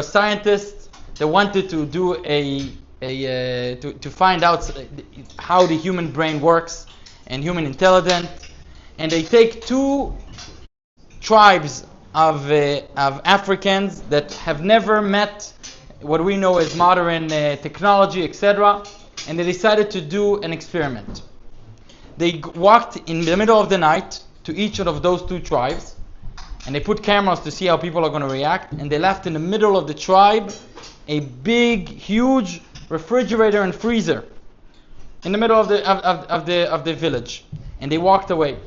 a scientist that wanted to do to find out how the human brain works and human intelligence, and they take two tribes of Africans that have never met what we know as modern technology, etc., and they decided to do an experiment. They walked in the middle of the night to each of those two tribes, and they put cameras to see how people are going to react, and they left in the middle of the tribe a big, huge refrigerator and freezer in the middle of the village, and they walked away.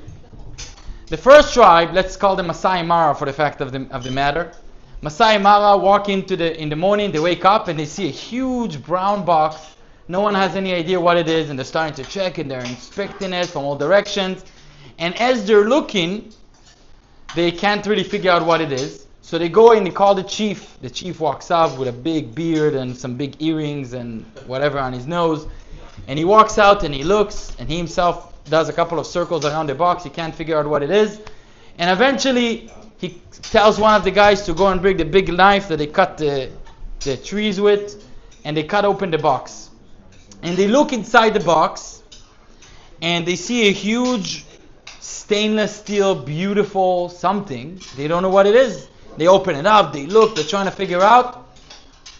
The first tribe, let's call them Masai Mara for the fact of the matter. Masai Mara walk in the morning, they wake up and they see a huge brown box. No one has any idea what it is, and they're starting to check and they're inspecting it from all directions. And as they're looking, they can't really figure out what it is. So they go and they call the chief. The chief walks up with a big beard and some big earrings and whatever on his nose. And he walks out and he looks, and he himself does a couple of circles around the box. He can't figure out what it is. And eventually he tells one of the guys to go and bring the big knife that they cut the trees with, and they cut open the box. And they look inside the box, and they see a huge stainless steel, beautiful something. They don't know what it is. They open it up, they look, they're trying to figure out.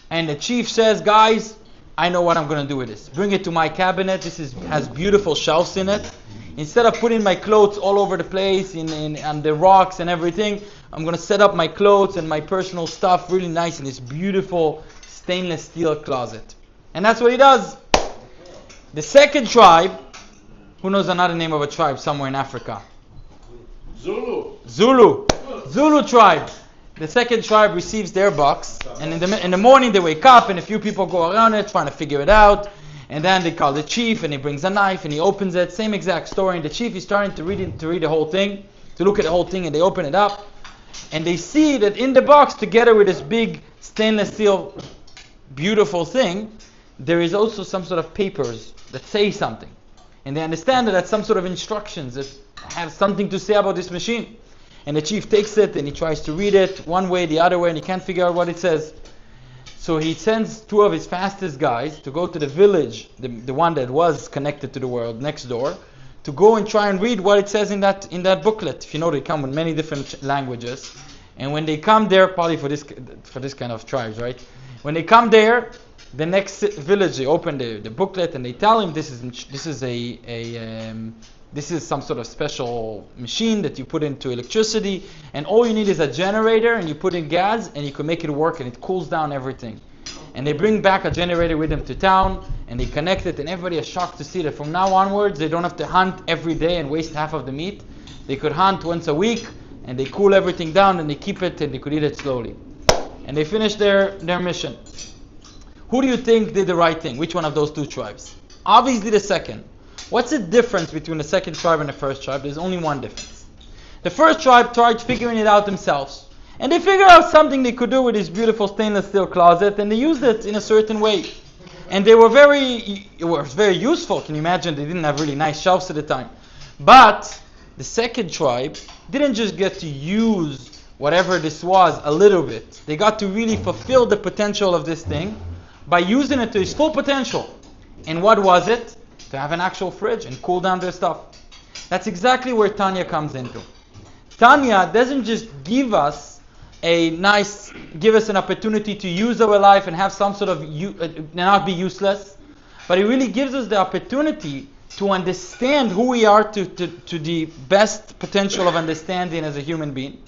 And the chief says, guys, I know what I'm going to do with this. Bring it to my cabinet. This has beautiful shelves in it. Instead of putting my clothes all over the place on the rocks and everything, I'm going to set up my clothes and my personal stuff really nice in this beautiful stainless steel closet. And that's what he does. The second tribe, who knows another name of a tribe somewhere in Africa? Zulu tribe. The second tribe receives their box, and in the morning they wake up, and a few people go around it trying to figure it out, and then they call the chief, and he brings a knife and he opens it. Same exact story. And the chief is starting to read the whole thing, to look at the whole thing, and they open it up, and they see that in the box, together with this big stainless steel, beautiful thing, there is also some sort of papers that say something, and they understand that that's some sort of instructions that have something to say about this machine. And the chief takes it and he tries to read it one way, the other way, and he can't figure out what it says. So he sends two of his fastest guys to go to the village, the one that was connected to the world next door, to go and try and read what it says in that booklet. If you know, they come with many different languages. And when they come there, probably for this kind of tribes, right? When they come there, the next village, they open the booklet and they tell him this is some sort of special machine that you put into electricity, and all you need is a generator, and you put in gas, and you can make it work, and it cools down everything. And they bring back a generator with them to town, and they connect it, and everybody is shocked to see that from now onwards, they don't have to hunt every day and waste half of the meat. They could hunt once a week, and they cool everything down, and they keep it, and they could eat it slowly. And they finish their mission. Who do you think did the right thing? Which one of those two tribes? Obviously the second. What's the difference between the second tribe and the first tribe? There's only one difference. The first tribe tried figuring it out themselves. And they figured out something they could do with this beautiful stainless steel closet, and they used it in a certain way. And it was very useful. Can you imagine? They didn't have really nice shelves at the time. But the second tribe didn't just get to use whatever this was a little bit. They got to really fulfill the potential of this thing by using it to its full potential. And what was it? To have an actual fridge and cool down their stuff. That's exactly where Tanya comes into. Tanya doesn't just give us an opportunity to use our life and have some sort of not be useless, but it really gives us the opportunity to understand who we are to the best potential of understanding as a human being.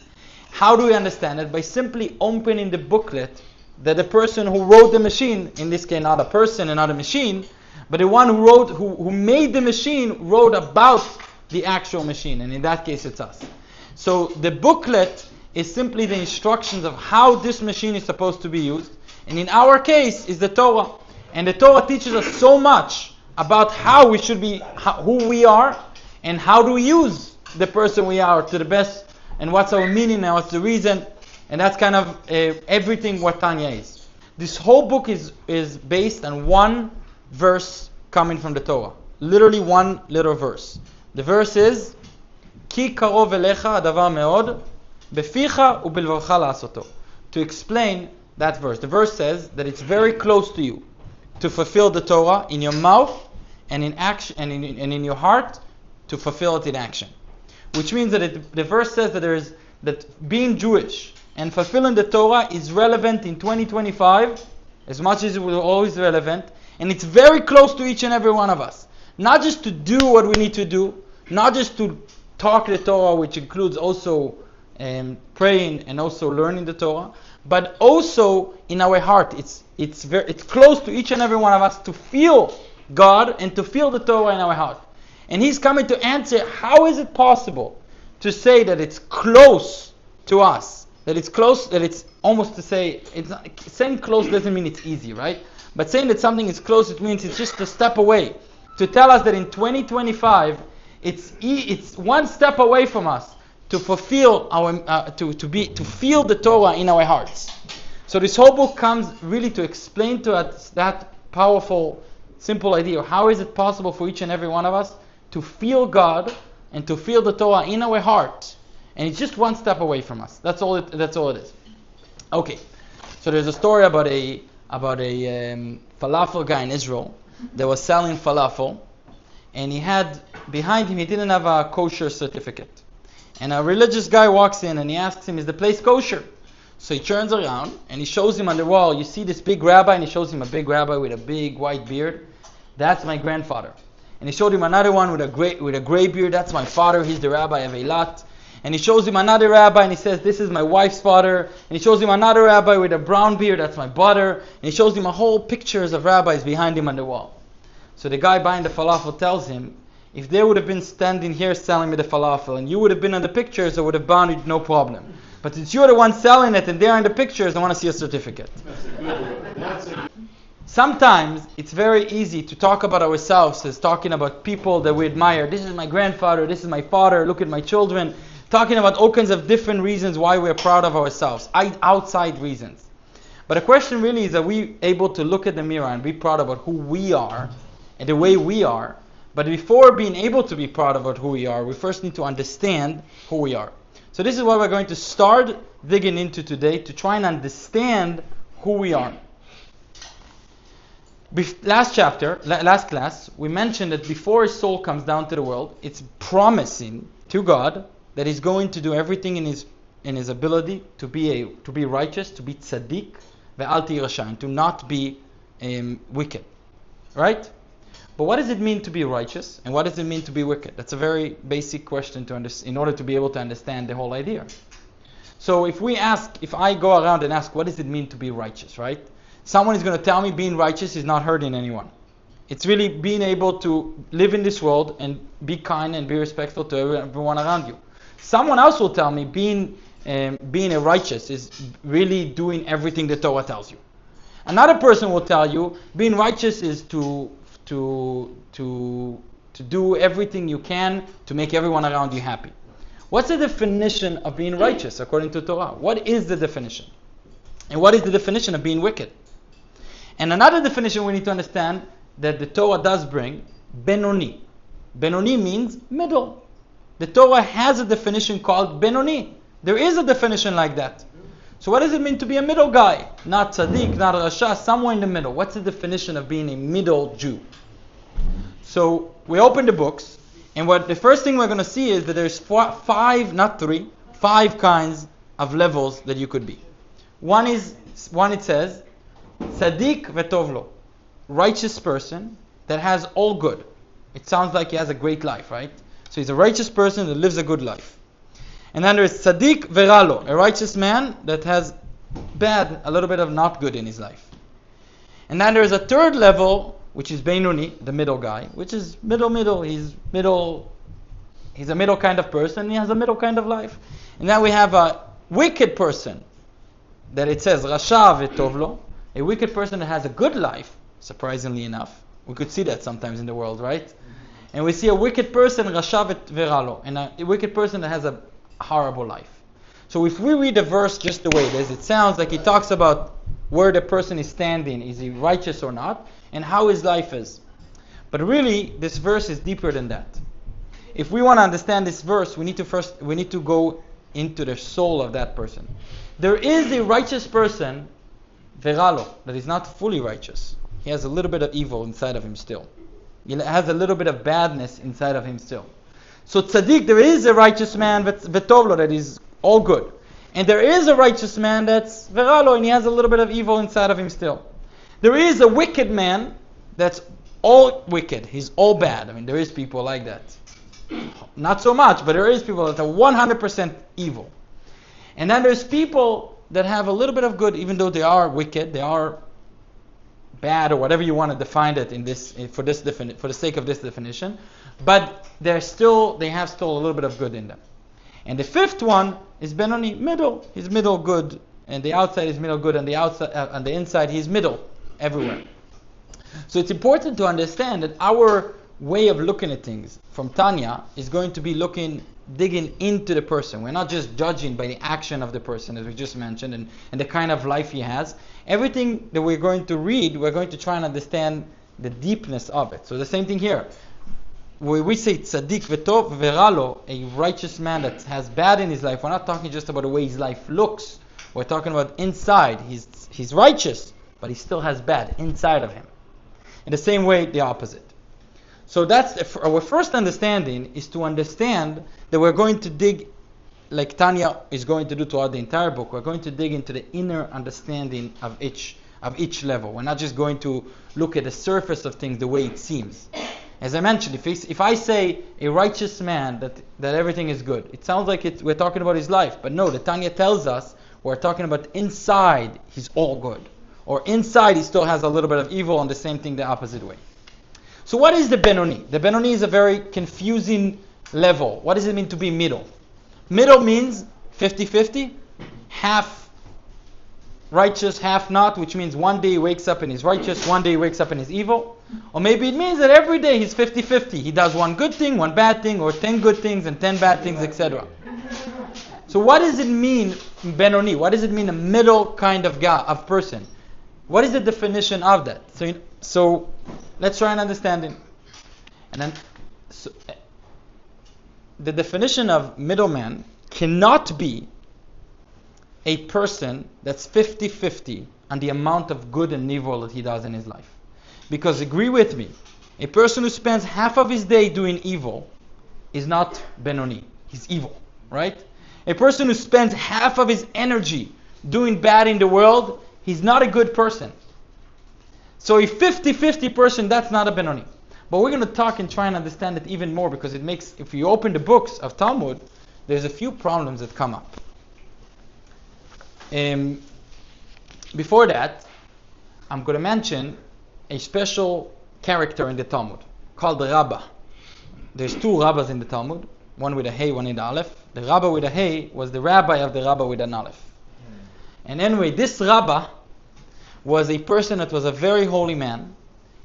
How do we understand it? By simply opening the booklet that the person who wrote the machine, in this case not a person and not a machine, but the one who made the machine wrote about the actual machine, and in that case it's us. So the booklet is simply the instructions of how this machine is supposed to be used, and in our case is the Torah. And the Torah teaches us so much about how we should be, who we are, and how do we use the person we are to the best, and what's our meaning and what's the reason, and that's kind of everything what Tanya is. This whole book is based on one verse coming from the Torah. Literally one little verse. The verse is Ki karov elecha adavar meod beficha ubelvavcha la'asoto. To explain That verse. The verse says that it's very close to you to fulfill the Torah in your mouth and in action and in your heart to fulfill it in action. Which means that the verse says that being Jewish and fulfilling the Torah is relevant in 2025 as much as it was always relevant, and it's very close to each and every one of us. Not just to do what we need to do, not just to talk the Torah, which includes also praying and also learning the Torah, but also in our heart. It's close to each and every one of us to feel God and to feel the Torah in our heart. And he's coming to answer, how is it possible to say that it's close to us? That it's close, that it's almost to say, saying close doesn't mean it's easy, right? But saying that something is close, it means it's just a step away. To tell us that in 2025, it's one step away from us to fulfill our, to feel the Torah in our hearts. So this whole book comes really to explain to us that powerful, simple idea. How is it possible for each and every one of us to feel God and to feel the Torah in our heart? And it's just one step away from us. That's all it is. Okay. So there's a story about a falafel guy in Israel that was selling falafel, and he had behind him, he didn't have a kosher certificate. And a religious guy walks in and he asks him, is the place kosher? So he turns around and he shows him on the wall, you see this big rabbi? And he shows him a big rabbi with a big white beard. That's my grandfather. And he showed him another one with a gray beard. That's my father. He's the rabbi of Eilat. And he shows him another rabbi and he says, this is my wife's father. And he shows him another rabbi with a brown beard. That's my brother. And he shows him a whole pictures of rabbis behind him on the wall. So the guy buying the falafel tells him, if they would have been standing here selling me the falafel and you would have been on the pictures, I would have bought it, no problem. But since you're the one selling it and they're in the pictures, I want to see a certificate. Sometimes it's very easy to talk about ourselves as talking about people that we admire. This is my grandfather, this is my father, look at my children. Talking about all kinds of different reasons why we're proud of ourselves, outside reasons. But the question really is, are we able to look at the mirror and be proud about who we are and the way we are? But before being able to be proud about who we are, we first need to understand who we are. So this is what we're going to start digging into today, to try and understand who we are. Last class, we mentioned that before a soul comes down to the world, it's promising to God that he's going to do everything in his ability to be righteous, to be tzaddik, ve'al tihi rasha, and to not be wicked. Right? But what does it mean to be righteous, and what does it mean to be wicked? That's a very basic question to in order to be able to understand the whole idea. So if I go around and ask, what does it mean to be righteous, right? Someone is going to tell me being righteous is not hurting anyone. It's really being able to live in this world and be kind and be respectful to everyone around you. Someone else will tell me being a righteous is really doing everything the Torah tells you. Another person will tell you being righteous is to do everything you can to make everyone around you happy. What's the definition of being righteous according to Torah? What is the definition? And what is the definition of being wicked? And another definition we need to understand that the Torah does bring, beinoni. Beinoni means middle. The Torah has a definition called beinoni. There is a definition like that. So what does it mean to be a middle guy? Not tzaddik, not rasha, somewhere in the middle. What's the definition of being a middle Jew? So we open the books, and the first thing we're going to see is that there's five kinds of levels that you could be. One it says, tzaddik vetovlo, righteous person that has all good. It sounds like he has a great life, right? So he's a righteous person that lives a good life. And then there's tzaddik veralo, a righteous man that has a little bit of not good in his life. And then there's a third level, which is beinoni, the middle guy, which is middle. He's a middle kind of person. He has a middle kind of life. And then we have a wicked person that it says rasha vetovlo, a wicked person that has a good life. Surprisingly enough, we could see that sometimes in the world, right? And we see a wicked person, rasha veralo, and a wicked person that has a horrible life. So if we read the verse just the way it is, it sounds like he talks about where the person is standing, is he righteous or not, and how his life is. But really, this verse is deeper than that. If we want to understand this verse, we need to go into the soul of that person. There is a righteous person veralo, that he's not fully righteous. He has a little bit of evil inside of him still. He has a little bit of badness inside of him still. So tzaddik, there is a righteous man, vetovlo, that is all good. And there is a righteous man that's veralo, and he has a little bit of evil inside of him still. There is a wicked man that's all wicked. He's all bad. I mean, there is people like that. Not so much, but there is people that are 100% evil. And then there's people that have a little bit of good, even though they are wicked, they are bad, or whatever you want to define it in this for the sake of this definition. But they have still a little bit of good in them. And the fifth one is beinoni, middle. He's middle good, and the outside is middle good, and the outside on the inside he's middle everywhere. So it's important to understand that our way of looking at things from Tanya is going to be digging into the person. We're not just judging by the action of the person, as we just mentioned, and the kind of life he has. Everything that we're going to read, we're going to try and understand the deepness of it. So the same thing here. When we say tzaddik vetov veralo, a righteous man that has bad in his life, we're not talking just about the way his life looks. We're talking about inside. He's righteous, but he still has bad inside of him. In the same way, the opposite. So that's our first understanding, is to understand that we're going to dig, like Tanya is going to do throughout the entire book. We're going to dig into the inner understanding of each level. We're not just going to look at the surface of things the way it seems. As I mentioned, if I say a righteous man, that everything is good, it sounds like we're talking about his life. But no, the Tanya tells us we're talking about inside he's all good. Or inside he still has a little bit of evil, and the same thing the opposite way. So what is the beinoni? The beinoni is a very confusing level. What does it mean to be middle? Middle means 50-50, half righteous, half not, which means one day he wakes up and he's righteous, one day he wakes up and he's evil. Or maybe it means that every day he's 50-50. He does one good thing, one bad thing, or 10 good things and 10 bad things, etc. So what does it mean, beinoni? What does it mean, a middle kind of guy, of person? What is the definition of that? So let's try and understand it. And then, the definition of middleman cannot be a person that's 50-50 on the amount of good and evil that he does in his life. Because agree with me, a person who spends half of his day doing evil is not beinoni. He's evil, right? A person who spends half of his energy doing bad in the world, he's not a good person. So a 50-50 person, that's not a beinoni. But we're going to talk and try and understand it even more, because it makes, if you open the books of Talmud, there's a few problems that come up. Before that, I'm going to mention a special character in the Talmud called the Rabbah. There's two rabbis in the Talmud, one with a Hey, one with an Aleph. The Rabbah with a Hey was the rabbi of the Rabbah with an Aleph. And anyway, this Rabbah was a person that was a very holy man.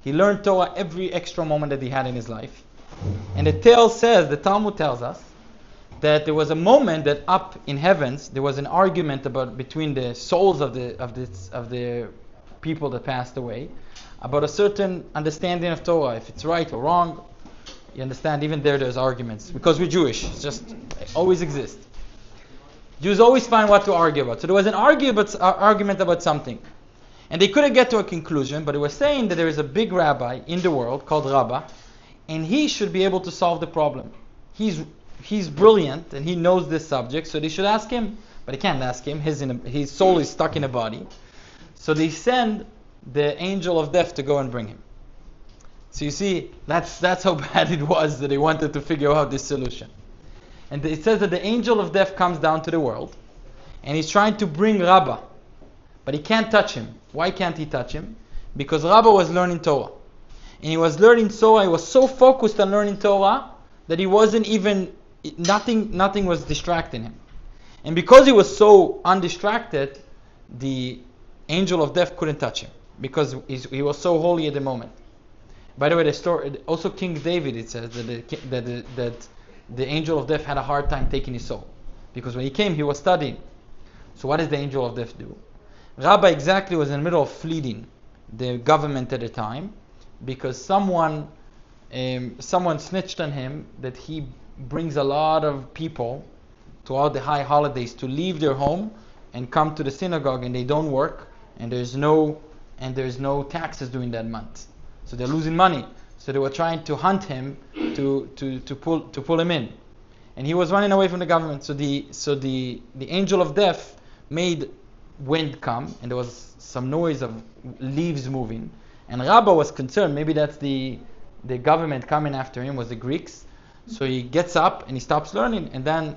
He learned Torah every extra moment that he had in his life. And the Talmud tells us, that there was a moment that up in heavens there was an argument between the souls of the people that passed away about a certain understanding of Torah, if it's right or wrong. You understand? Even there's arguments, because we're Jewish. It's just, it always exists. Jews always find what to argue about. So there was an argument about something. And they couldn't get to a conclusion, but they were saying that there is a big rabbi in the world called Rabbah, and he should be able to solve the problem. He's brilliant, and he knows this subject, so they should ask him. But they can't ask him. His soul is stuck in a body. So they send the angel of death to go and bring him. So you see, that's how bad it was that they wanted to figure out this solution. And it says that the angel of death comes down to the world, and he's trying to bring Rabbah, but he can't touch him. Why can't he touch him? Because Rabbah was learning Torah. And he was learning Torah, he was so focused on learning Torah that he wasn't even, nothing was distracting him. And because he was so undistracted, the angel of death couldn't touch him, because he was so holy at the moment. By the way, the story, also King David, it says that the angel of death had a hard time taking his soul, because when he came, he was studying. So what does the angel of death do? Rabbah exactly was in the middle of fleeing the government at the time, because someone snitched on him that he brings a lot of people throughout the high holidays to leave their home and come to the synagogue, and they don't work, and there's no taxes during that month, so they're losing money. So they were trying to hunt him to pull him in, and he was running away from the government. So the angel of death made wind come, and there was some noise of leaves moving, and Rabba was concerned. Maybe that's the government coming after him, was the Greeks. So he gets up and he stops learning, and then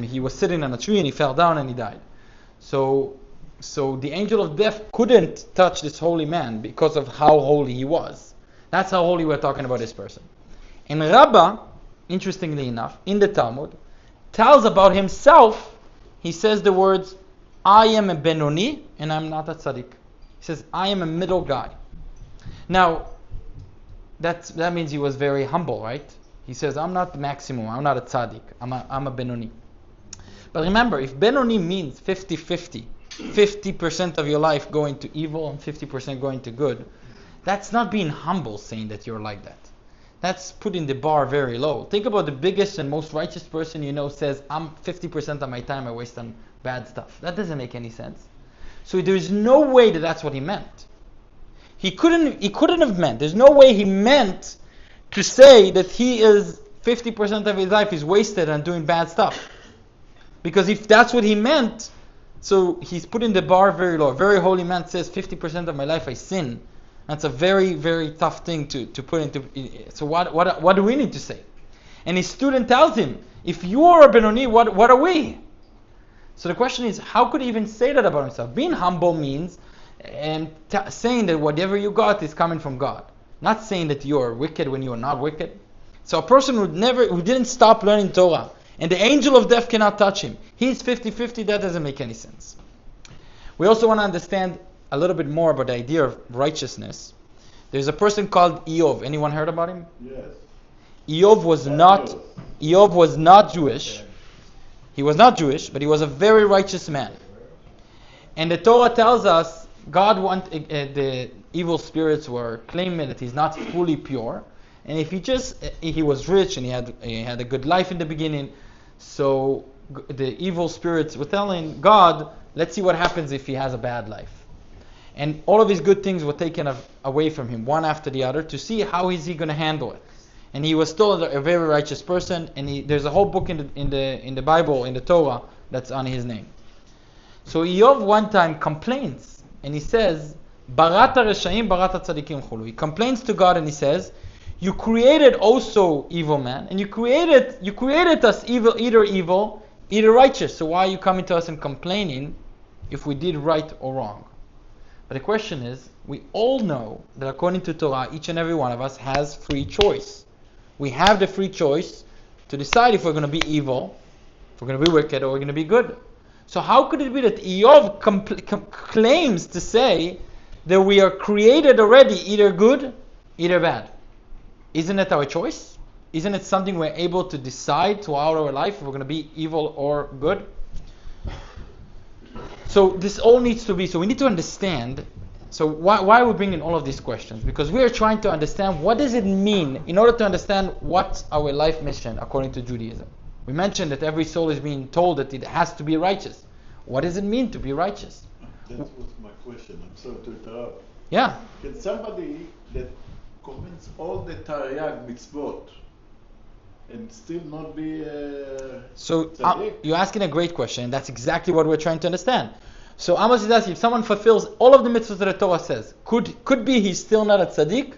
he was sitting on a tree and he fell down and he died. So the angel of death couldn't touch this holy man because of how holy he was. That's how holy we're talking about this person. And Rabba, interestingly enough, in the Talmud, tells about himself. He says the words, I am a beinoni and I'm not a tzaddik. He says, I am a middle guy. Now, that means he was very humble, right? He says, I'm not the maximum, I'm not a tzaddik, I'm a beinoni. But remember, if beinoni means 50-50, 50% of your life going to evil and 50% going to good, that's not being humble saying that you're like that. That's putting the bar very low. Think about the biggest and most righteous person you know says, I'm 50% of my time I waste on bad stuff. That doesn't make any sense. So there's no way that that's what he meant. He couldn't have meant. There's no way he meant to say that he is 50% of his life is wasted on doing bad stuff. Because if that's what he meant, so he's putting the bar very low. A very holy man says 50% of my life I sin. That's a very, very tough thing to put into. So what do we need to say? And his student tells him, if you are a beinoni, what are we? So the question is, how could he even say that about himself? Being humble means saying that whatever you got is coming from God. Not saying that you are wicked when you are not wicked. So a person who didn't stop learning Torah, and the angel of death cannot touch him, he's 50-50, that doesn't make any sense. We also want to understand a little bit more about the idea of righteousness. There's a person called Eov. Anyone heard about him? Yes. Eov was not Jewish. He was not Jewish, but he was a very righteous man. And the Torah tells us the evil spirits were claiming that he's not fully pure, and if he was rich and he had a good life in the beginning, so the evil spirits were telling God, let's see what happens if he has a bad life. And all of his good things were taken away from him, one after the other, to see how is he going to handle it. And he was still a very righteous person, and there's a whole book in the Bible, in the Torah, that's on his name. So Eov one time complains, and he says, Barata reshaim, barata tzadikim chulu. He complains to God and he says, you created also evil man, and you created us evil, either righteous. So why are you coming to us and complaining if we did right or wrong? But the question is, we all know that according to Torah, each and every one of us has free choice. We have the free choice to decide if we're going to be evil, if we're going to be wicked, or we're going to be good. So how could it be that Eov claims to say that we are created already either good, either bad? Isn't it our choice? Isn't it something we're able to decide throughout our life if we're going to be evil or good? So this all needs to be, so we need to understand, so why are we bringing all of these questions? Because we are trying to understand what does it mean in order to understand what's our life mission according to Judaism. We mentioned that every soul is being told that it has to be righteous. What does it mean to be righteous? That was my question. I'm sorry to interrupt. Yeah. Can somebody that commits all the Taryag mitzvot and still not be So tzaddik? you're asking a great question, and that's exactly what we're trying to understand. So Amos is asking, if someone fulfills all of the mitzvahs that the Torah says, could be he's still not a tzaddik?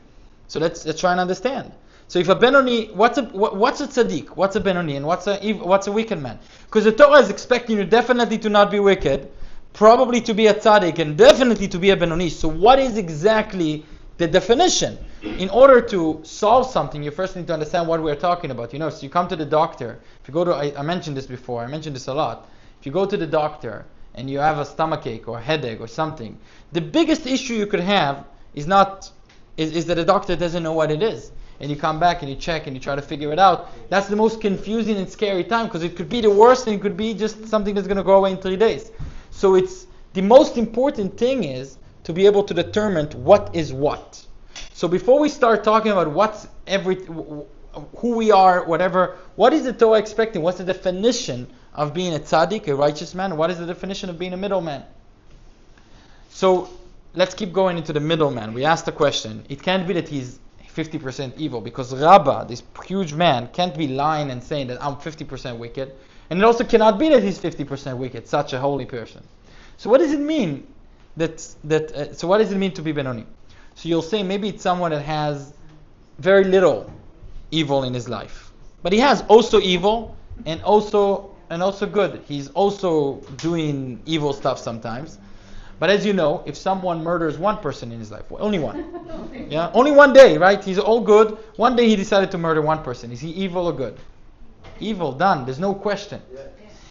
So let's try and understand. So if a beinoni, what's a tzaddik? What's a beinoni? And what's a wicked man? Because the Torah is expecting you definitely to not be wicked, probably to be a tzaddik, and definitely to be a beinoni. So what is exactly the definition? In order to solve something, you first need to understand what we're talking about. So you come to the doctor. If you go to, I mentioned this before. I mentioned this a lot. If you go to the doctor and you have a stomachache or a headache or something, the biggest issue you could have is that the doctor doesn't know what it is. And you come back and you check and you try to figure it out. That's the most confusing and scary time, because it could be the worst and it could be just something that's going to go away in 3 days. So it's the most important thing is to be able to determine what is what. So before we start talking about who we are, whatever, what is the Torah expecting? What's the definition of being a tzaddik, a righteous man? What is the definition of being a middleman? So let's keep going into the middleman. We asked the question. It can't be that he's 50% evil, because Rabbah, this huge man, can't be lying and saying that I'm 50% wicked. And it also cannot be that he's 50% wicked, such a holy person. So what does it mean so what does it mean to be beinoni? So you'll say maybe it's someone that has very little evil in his life. But he has also evil and also good. He's also doing evil stuff sometimes. But as you know, if someone murders one person in his life, only one. Yeah, only one day, right? He's all good. One day he decided to murder one person. Is he evil or good? Evil, done. There's no question.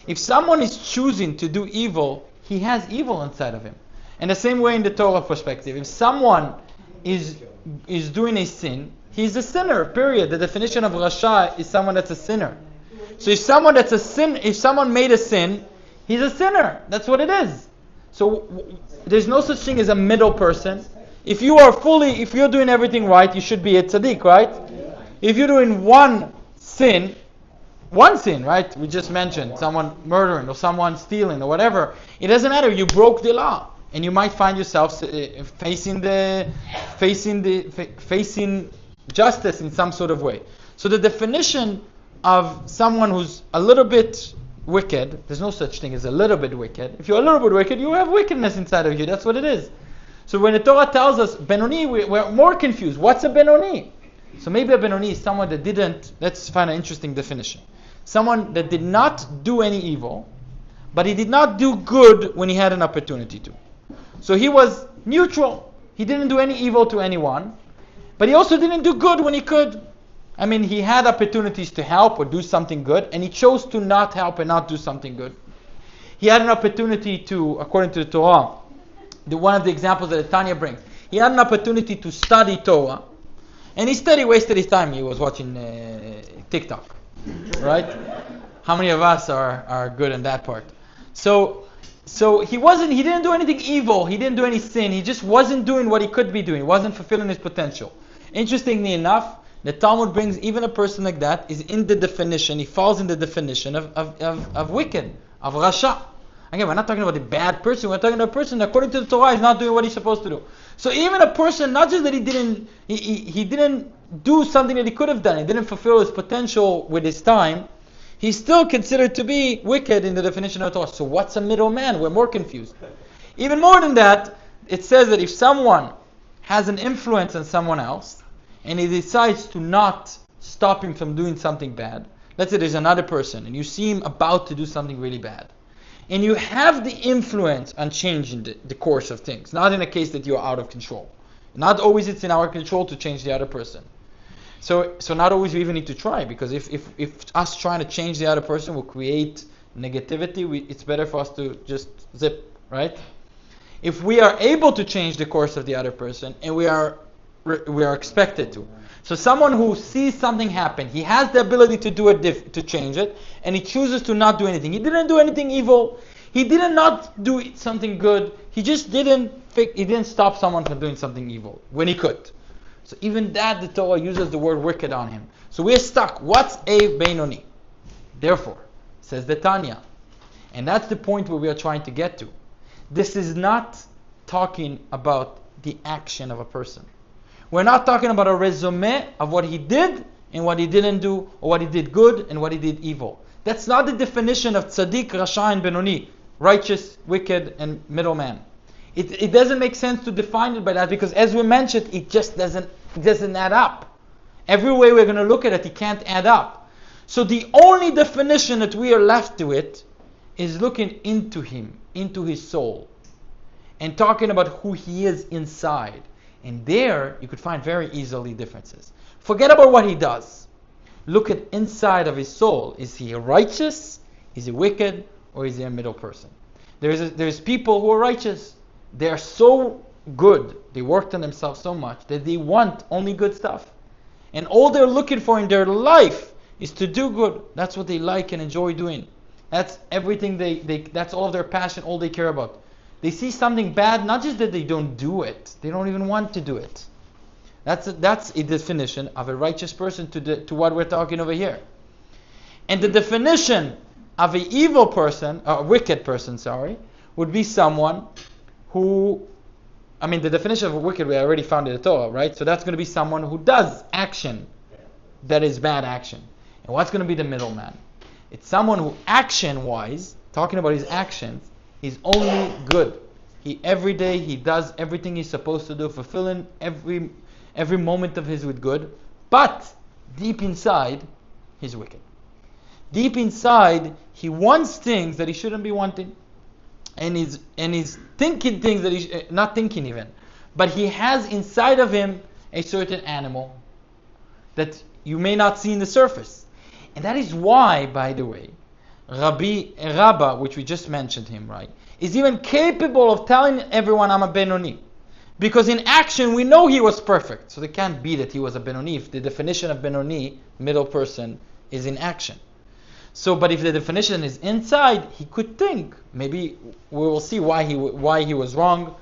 If someone is choosing to do evil, he has evil inside of him. And the same way in the Torah perspective, if someone is doing a sin, he's a sinner, period. The definition of rasha is someone that's a sinner. So if someone made a sin, he's a sinner. That's what it is. So there's no such thing as a middle person. If you're doing everything right, you should be a tzaddik, right? If you're doing one sin, right? We just mentioned someone murdering or someone stealing or whatever. It doesn't matter. You broke the law, and you might find yourself facing justice in some sort of way. So the definition of someone who's a little bit wicked, there's no such thing as a little bit wicked. If you're a little bit wicked, you have wickedness inside of you. That's what it is. So when the Torah tells us beinoni, we're more confused. What's a beinoni? So maybe a beinoni is someone that didn't. Let's find an interesting definition. Someone that did not do any evil, but he did not do good when he had an opportunity to. So he was neutral. He didn't do any evil to anyone, but he also didn't do good when he could. I mean, he had opportunities to help or do something good, and he chose to not help and not do something good. He had an opportunity to, according to the Torah, one of the examples that Tanya brings, he had an opportunity to study Torah, and instead he wasted his time. He was watching TikTok, right? How many of us are good in that part? So he didn't do anything evil, he didn't do any sin, he just wasn't doing what he could be doing, he wasn't fulfilling his potential. Interestingly enough, the Talmud brings even a person like that is in the definition, he falls in the definition of wicked, of rasha. Again, we're not talking about a bad person, we're talking about a person that according to the Torah is not doing what he's supposed to do. So even a person, not just that he didn't do something that he could have done, he didn't fulfill his potential with his time, he's still considered to be wicked in the definition of the Torah. So what's a middleman? We're more confused. Even more than that, it says that if someone has an influence on someone else, and he decides to not stop him from doing something bad. Let's say there's another person and you see him about to do something really bad. And you have the influence on changing the course of things. Not in a case that you're out of control. Not always it's in our control to change the other person. So not always we even need to try, because if us trying to change the other person will create negativity, it's better for us to just zip, right? If we are able to change the course of the other person, and we are expected to. So someone who sees something happen, he has the ability to do it, to change it, and he chooses to not do anything. He didn't do anything evil. He did not do something good. He just didn't stop someone from doing something evil when he could. So even that, the Torah uses the word wicked on him. So we're stuck. What's a beinoni? Therefore, says the Tanya, and that's the point where we are trying to get to. This is not talking about the action of a person. We're not talking about a resume of what he did and what he didn't do, or what he did good and what he did evil. That's not the definition of tzaddik, rasha, and beinoni, righteous, wicked, and middleman. It doesn't make sense to define it by that, because as we mentioned, it just doesn't add up. Every way we're going to look at it can't add up. So the only definition that we are left to it is looking into him, into his soul, and talking about who he is inside. And there, you could find very easily differences. Forget about what he does. Look at inside of his soul. Is he righteous? Is he wicked? Or is he a middle person? There's people who are righteous. They are so good. They worked on themselves so much that they want only good stuff. And all they're looking for in their life is to do good. That's what they like and enjoy doing. That's everything that's all of their passion, all they care about. They see something bad, not just that they don't do it, they don't even want to do it. That's a definition of a righteous person to what we're talking over here. And the definition of an evil person, or a wicked person, would be someone the definition of wicked we already found in the Torah, right? So that's going to be someone who does action that is bad action. And what's going to be the middleman? It's someone who action-wise, talking about his actions, he's only good. Every day he does everything he's supposed to do, fulfilling every moment of his with good, but deep inside, he's wicked. Deep inside, he wants things that he shouldn't be wanting. And he's thinking things that he's not thinking even. But he has inside of him a certain animal that you may not see in the surface. And that is why, by the way, Rabba, which we just mentioned him, right, is even capable of telling everyone I'm a beinoni. Because in action we know he was perfect. So it can't be that he was a beinoni if the definition of beinoni, middle person, is in action. So, but if the definition is inside, he could think. Maybe we will see why he was wrong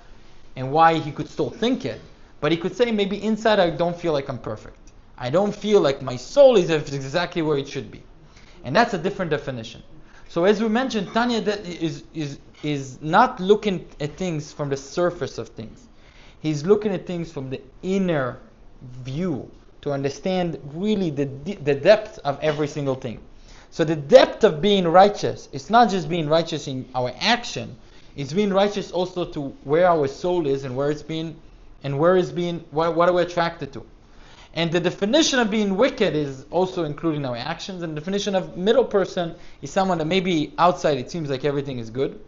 and why he could still think it. But he could say, maybe inside I don't feel like I'm perfect. I don't feel like my soul is exactly where it should be. And that's a different definition. So as we mentioned, Tanya is not looking at things from the surface of things. He's looking at things from the inner view to understand really the depth of every single thing. So the depth of being righteous, it's not just being righteous in our action, it's being righteous also to where our soul is and where it's being, and what are we attracted to. And the definition of being wicked is also including our actions, and the definition of middle person is someone that maybe outside it seems like everything is good,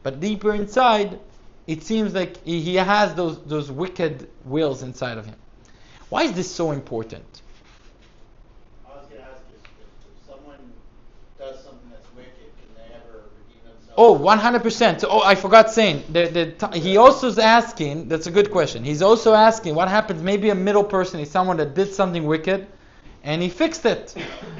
but deeper inside it seems like he has those wicked wills inside of him. Why is this so important? I was going to ask if someone does something that's wicked, can they ever redeem themselves? Oh, 100%. So, I forgot saying. He also is asking, that's a good question. He's also asking what happens, maybe a middle person is someone that did something wicked and he fixed it.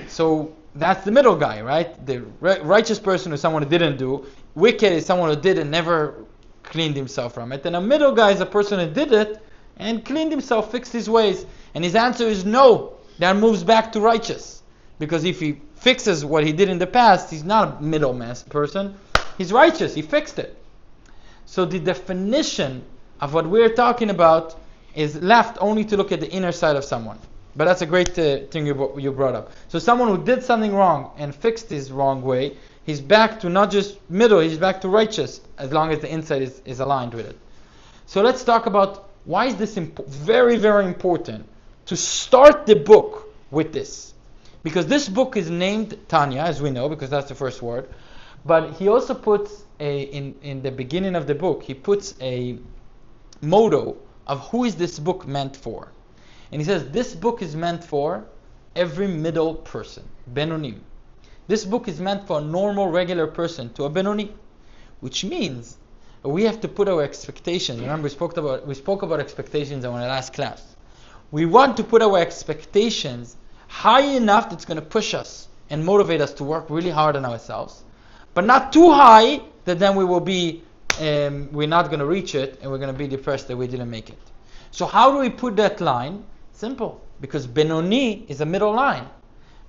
So that's the middle guy, right? The righteous person is someone who didn't do. Wicked is someone who did and never cleaned himself from it. And a middle guy is a person who did it and cleaned himself, fixed his ways. And his answer is no. That moves back to righteous. Because if he fixes what he did in the past, he's not a middle person. He's righteous. He fixed it. So the definition of what we're talking about is left only to look at the inner side of someone. But that's a great thing you brought up. So someone who did something wrong and fixed his wrong way, he's back to not just middle, he's back to righteous, as long as the inside is aligned with it. So let's talk about why is this very, very important to start the book with this. Because this book is named Tanya, as we know, because that's the first word. But he also puts in the beginning of the book, he puts a motto of who is this book meant for. And he says, this book is meant for every middle person, beinoni. This book is meant for a normal, regular person, to a beinoni. Which means we have to put our expectations. Remember, we spoke about expectations in our last class. We want to put our expectations high enough that's going to push us and motivate us to work really hard on ourselves. But not too high that then we will be, we're not going to reach it and we're going to be depressed that we didn't make it. So how do we put that line? Simple. Because beinoni is a middle line.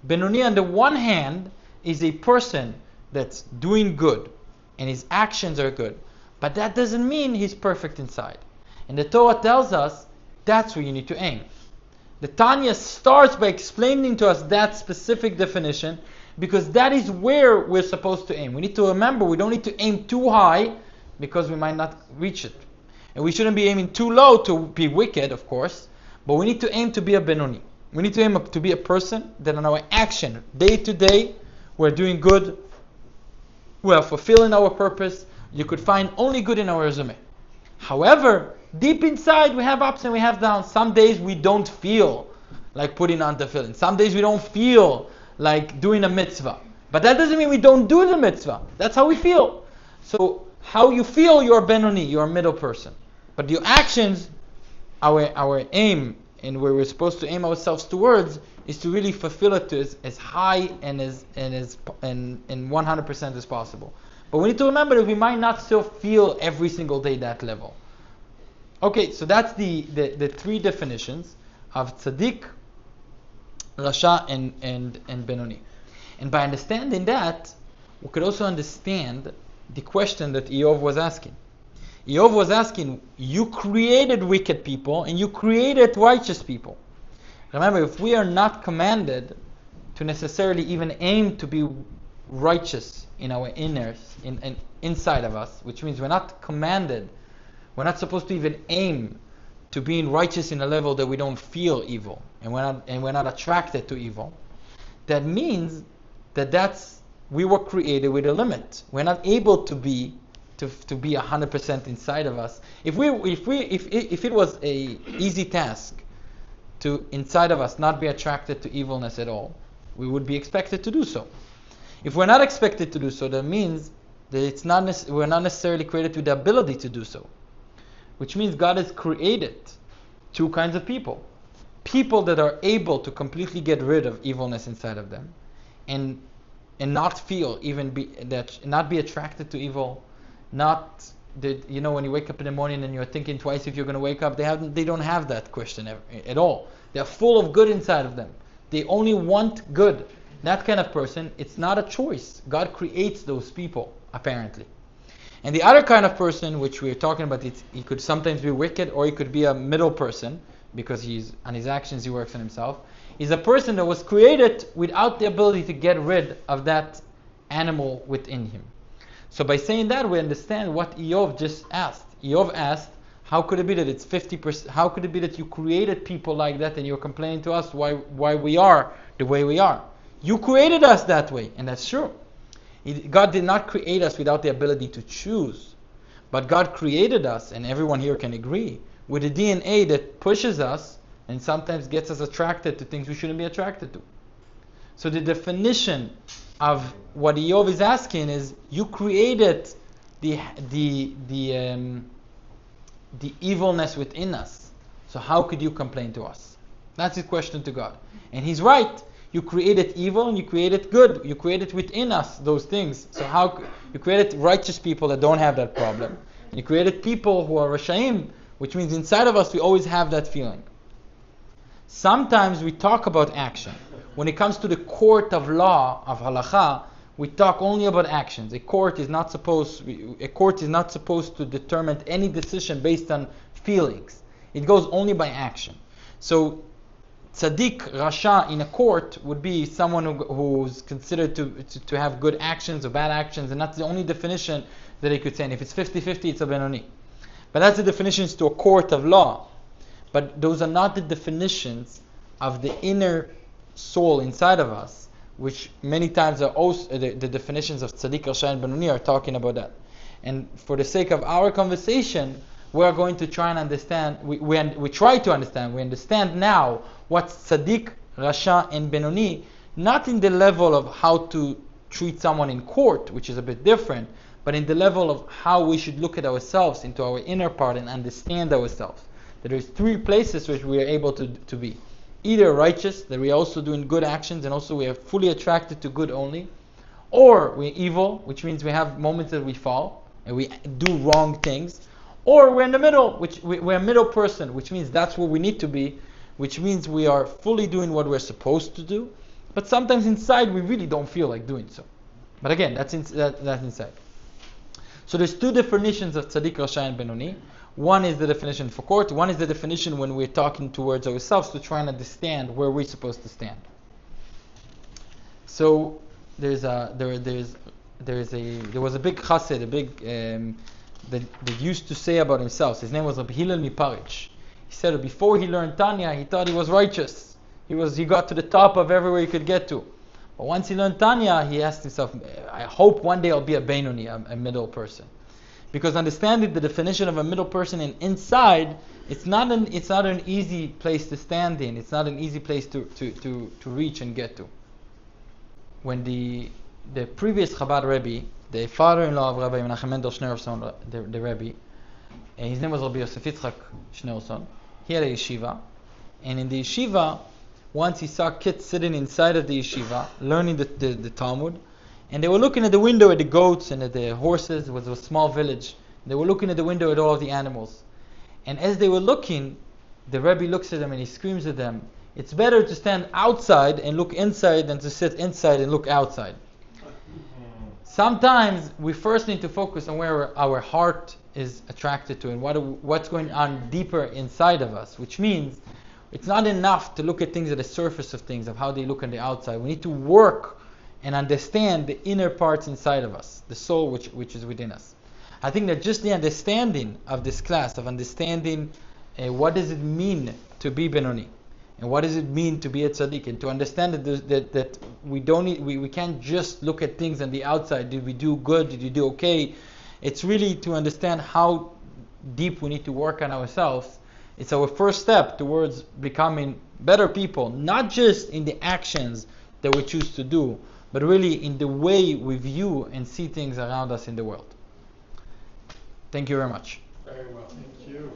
Beinoni on the one hand is a person that's doing good and his actions are good. But that doesn't mean he's perfect inside. And the Torah tells us that's where you need to aim. The Tanya starts by explaining to us that specific definition because that is where we're supposed to aim. We need to remember we don't need to aim too high because we might not reach it. And we shouldn't be aiming too low to be wicked, of course, but we need to aim to be a beinoni. We need to aim to be a person that in our action, day to day, we're doing good, we're fulfilling our purpose. You could find only good in our resume. However, deep inside we have ups and we have downs. Some days we don't feel like putting on tefillin. Some days we don't feel like doing a mitzvah. But that doesn't mean we don't do the mitzvah. That's how we feel. So how you feel, you're a beinoni, you're a middle person. But your actions, our aim, and where we're supposed to aim ourselves towards, is to really fulfill it to as high and 100% as possible. But we need to remember that we might not still feel every single day that level. Okay, so that's the three definitions of tzaddik, rasha, and beinoni. And by understanding that, we could also understand the question that Eov was asking. Eov was asking, you created wicked people and you created righteous people. Remember, if we are not commanded to necessarily even aim to be righteous in our inners, inside of us, which means we're not commanded, we're not supposed to even aim to being righteous in a level that we don't feel evil and we're not attracted to evil. That means that we were created with a limit. We're not able to be 100% inside of us. If it was a easy task to inside of us not be attracted to evilness at all, we would be expected to do so. If we're not expected to do so, that means that we're not necessarily created with the ability to do so. Which means God has created two kinds of people. People that are able to completely get rid of evilness inside of them and not feel not be attracted to evil, not that, when you wake up in the morning and you're thinking twice if you're going to wake up, they don't have that question at all. They're full of good inside of them. They only want good. That kind of person, it's not a choice. God creates those people, apparently. And the other kind of person, which we're talking about, he could sometimes be wicked, or he could be a middle person, because on his actions he works on himself. He's a person that was created without the ability to get rid of that animal within him. So by saying that, we understand what Eov just asked. Eov asked, how could it be that it's 50%? How could it be that you created people like that and you're complaining to us why we are the way we are? You created us that way, and that's true. God did not create us without the ability to choose. But God created us, and everyone here can agree, with a DNA that pushes us and sometimes gets us attracted to things we shouldn't be attracted to. So the definition of what Eov is asking is, you created the evilness within us. So how could you complain to us? That's his question to God. And he's right. You created evil and you created good. You created within us those things. So you created righteous people that don't have that problem. You created people who are rashaim, which means inside of us we always have that feeling. Sometimes we talk about action. When it comes to the court of law, of halakha, we talk only about actions. A court is not supposed to determine any decision based on feelings. It goes only by action. So tzaddik, rasha in a court would be someone who's considered to have good actions or bad actions, and that's the only definition that he could say. And if it's 50-50, it's a beinoni. But that's the definitions to a court of law. But those are not the definitions of the inner soul inside of us, which many times are also the definitions of tzaddik, rasha, and beinoni are talking about that. And for the sake of our conversation, we are going to try and understand. We try to understand. We understand now what's tzaddik, rasha, and beinoni, not in the level of how to treat someone in court, which is a bit different, but in the level of how we should look at ourselves, into our inner part, and understand ourselves. That there's three places which we are able to be. Either righteous, that we are also doing good actions, and also we are fully attracted to good only, or we're evil, which means we have moments that we fall, and we do wrong things, or we're in the middle, we're a middle person, which means that's where we need to be, which means we are fully doing what we're supposed to do, but sometimes inside we really don't feel like doing so. But again, that's inside. So there's two definitions of tzaddik, rasha, and beinoni. One is the definition for court. One is the definition when we're talking towards ourselves to try and understand where we're supposed to stand. So there was a big chassid, that used to say about himself. His name was Rabbi Hillel Miparich. He said that before he learned Tanya, he thought he was righteous. He got to the top of everywhere he could get to. But once he learned Tanya, he asked himself, I hope one day I'll be a beinoni, a middle person. Because understanding the definition of a middle person and inside, it's not an easy place to stand in. It's not an easy place to reach and get to. When the previous Chabad Rebbe, the father-in-law of Rabbi Menachem Mendel Schneerson, the Rebbe, and his name was Rabbi Yosef Yitzchak Schneerson, he had a yeshiva, and in the yeshiva, once he saw kids sitting inside of the yeshiva, learning the Talmud, and they were looking at the window at the goats and at the horses. It was a small village. They were looking at the window at all of the animals. And as they were looking, the Rebbe looks at them and he screams at them, it's better to stand outside and look inside than to sit inside and look outside. Sometimes we first need to focus on where our heart is attracted to and what's going on deeper inside of us, which means it's not enough to look at things at the surface of things, of how they look on the outside. We need to work and understand the inner parts inside of us, the soul which is within us. I think that just the understanding of this class, of understanding what does it mean to be beinoni, and what does it mean to be a tzaddik, and to understand that we can't just look at things on the outside. Did we do good? Did you do okay? It's really to understand how deep we need to work on ourselves. It's our first step towards becoming better people, not just in the actions that we choose to do, but really in the way we view and see things around us in the world. Thank you very much. Very well, thank you.